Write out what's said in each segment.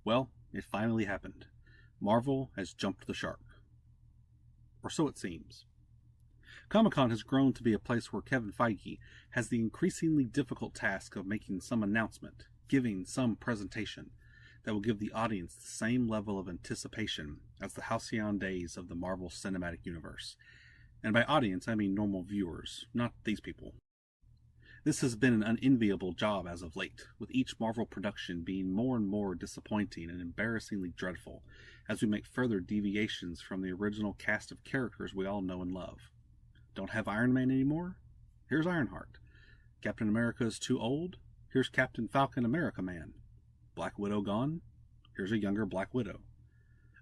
Well, it finally happened. Marvel has jumped the shark. Or so it seems. Comic-Con has grown to be a place where Kevin Feige has the increasingly difficult task of making some announcement, giving some presentation, that will give the audience the same level of anticipation as the halcyon days of the Marvel Cinematic Universe. And by audience, I mean normal viewers, not these people. This has been an unenviable job as of late, with each Marvel production being more and more disappointing and embarrassingly dreadful as we make further deviations from the original cast of characters we all know and love. Don't have Iron Man anymore? Here's Ironheart. Captain America is too old? Here's Captain Falcon America Man. Black Widow gone? Here's a younger Black Widow.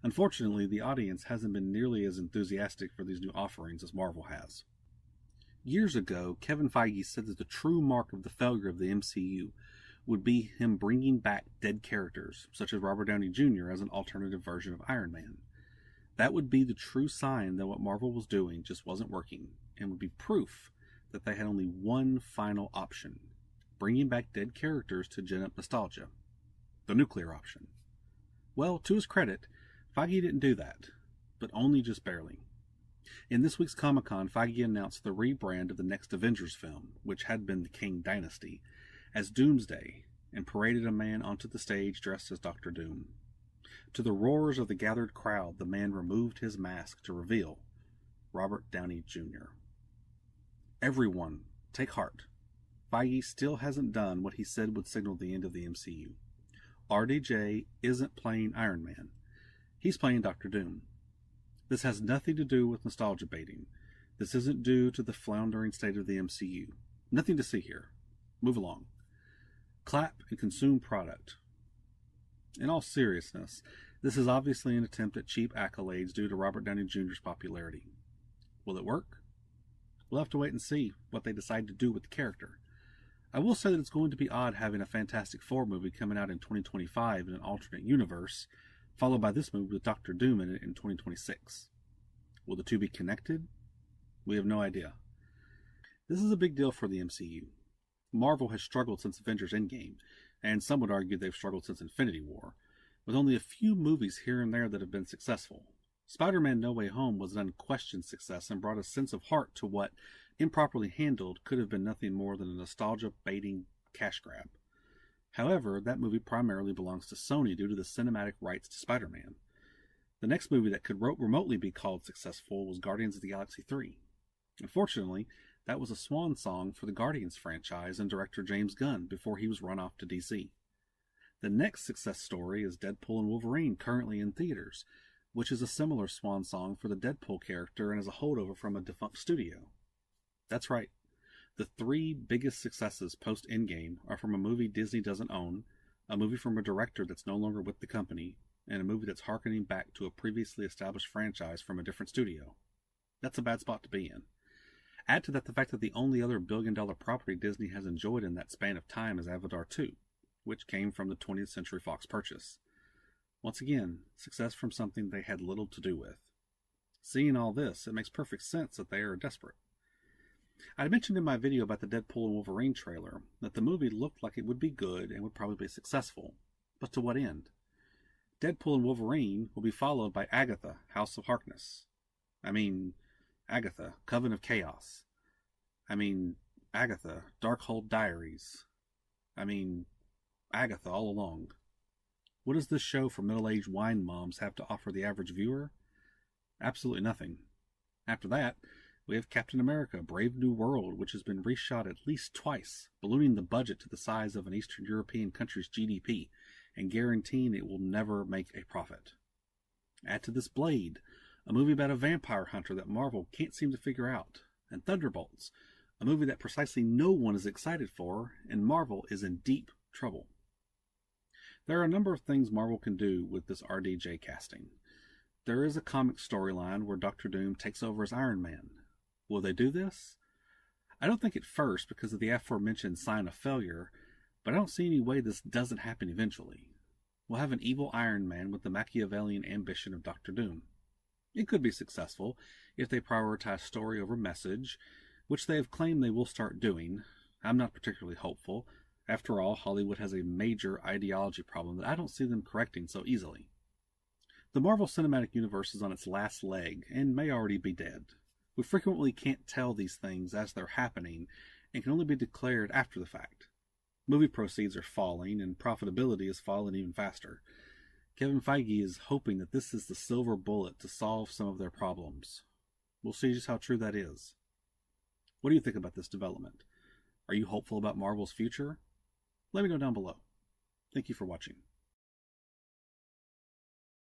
Unfortunately, the audience hasn't been nearly as enthusiastic for these new offerings as Marvel has. Years ago, Kevin Feige said that the true mark of the failure of the MCU would be him bringing back dead characters, such as Robert Downey Jr. as an alternative version of Iron Man. That would be the true sign that what Marvel was doing just wasn't working, and would be proof that they had only one final option: bringing back dead characters to gin up nostalgia. The nuclear option. Well, to his credit, Feige didn't do that, but only just barely. In this week's Comic-Con, Feige announced the rebrand of the next Avengers film, which had been the Kang Dynasty, as Doomsday, and paraded a man onto the stage dressed as Dr. Doom. To the roars of the gathered crowd, the man removed his mask to reveal Robert Downey Jr. Everyone, take heart. Feige still hasn't done what he said would signal the end of the MCU. RDJ isn't playing Iron Man. He's playing Dr. Doom. This has nothing to do with nostalgia baiting. This isn't due to the floundering state of the MCU. Nothing to see here. Move along. Clap and consume product. In all seriousness, this is obviously an attempt at cheap accolades due to Robert Downey Jr.'s popularity. Will it work? We'll have to wait and see what they decide to do with the character. I will say that it's going to be odd having a Fantastic Four movie coming out in 2025 in an alternate universe, followed by this movie with Dr. Doom in it in 2026. Will the two be connected? We have no idea. This is a big deal for the MCU. Marvel has struggled since Avengers Endgame, and some would argue they've struggled since Infinity War, with only a few movies here and there that have been successful. Spider-Man No Way Home was an unquestioned success and brought a sense of heart to what, improperly handled, could have been nothing more than a nostalgia-baiting cash grab. However, that movie primarily belongs to Sony due to the cinematic rights to Spider-Man. The next movie that could remotely be called successful was Guardians of the Galaxy 3. Unfortunately, that was a swan song for the Guardians franchise and director James Gunn before he was run off to DC. The next success story is Deadpool and Wolverine, currently in theaters, which is a similar swan song for the Deadpool character and is a holdover from a defunct studio. That's right. The three biggest successes post-Endgame are from a movie Disney doesn't own, a movie from a director that's no longer with the company, and a movie that's harkening back to a previously established franchise from a different studio. That's a bad spot to be in. Add to that the fact that the only other billion-dollar property Disney has enjoyed in that span of time is Avatar 2, which came from the 20th Century Fox purchase. Once again, success from something they had little to do with. Seeing all this, it makes perfect sense that they are desperate. I mentioned in my video about the Deadpool and Wolverine trailer that the movie looked like it would be good and would probably be successful. But to what end? Deadpool and Wolverine will be followed by Agatha, House of Harkness. Agatha, Coven of Chaos. Agatha, Darkhold Diaries. Agatha all along. What does this show for middle-aged wine moms have to offer the average viewer? Absolutely nothing. After that, we have Captain America, Brave New World, which has been reshot at least twice, ballooning the budget to the size of an Eastern European country's GDP, and guaranteeing it will never make a profit. Add to this Blade, a movie about a vampire hunter that Marvel can't seem to figure out, and Thunderbolts, a movie that precisely no one is excited for, and Marvel is in deep trouble. There are a number of things Marvel can do with this RDJ casting. There is a comic storyline where Dr. Doom takes over as Iron Man. Will they do this? I don't think at first because of the aforementioned sign of failure, but I don't see any way this doesn't happen eventually. We'll have an evil Iron Man with the Machiavellian ambition of Dr. Doom. It could be successful if they prioritize story over message, which they have claimed they will start doing. I'm not particularly hopeful. After all, Hollywood has a major ideology problem that I don't see them correcting so easily. The Marvel Cinematic Universe is on its last leg and may already be dead. We frequently can't tell these things as they're happening and can only be declared after the fact. Movie proceeds are falling and profitability is falling even faster. Kevin Feige is hoping that this is the silver bullet to solve some of their problems. We'll see just how true that is. What do you think about this development? Are you hopeful about Marvel's future? Let me know down below. Thank you for watching.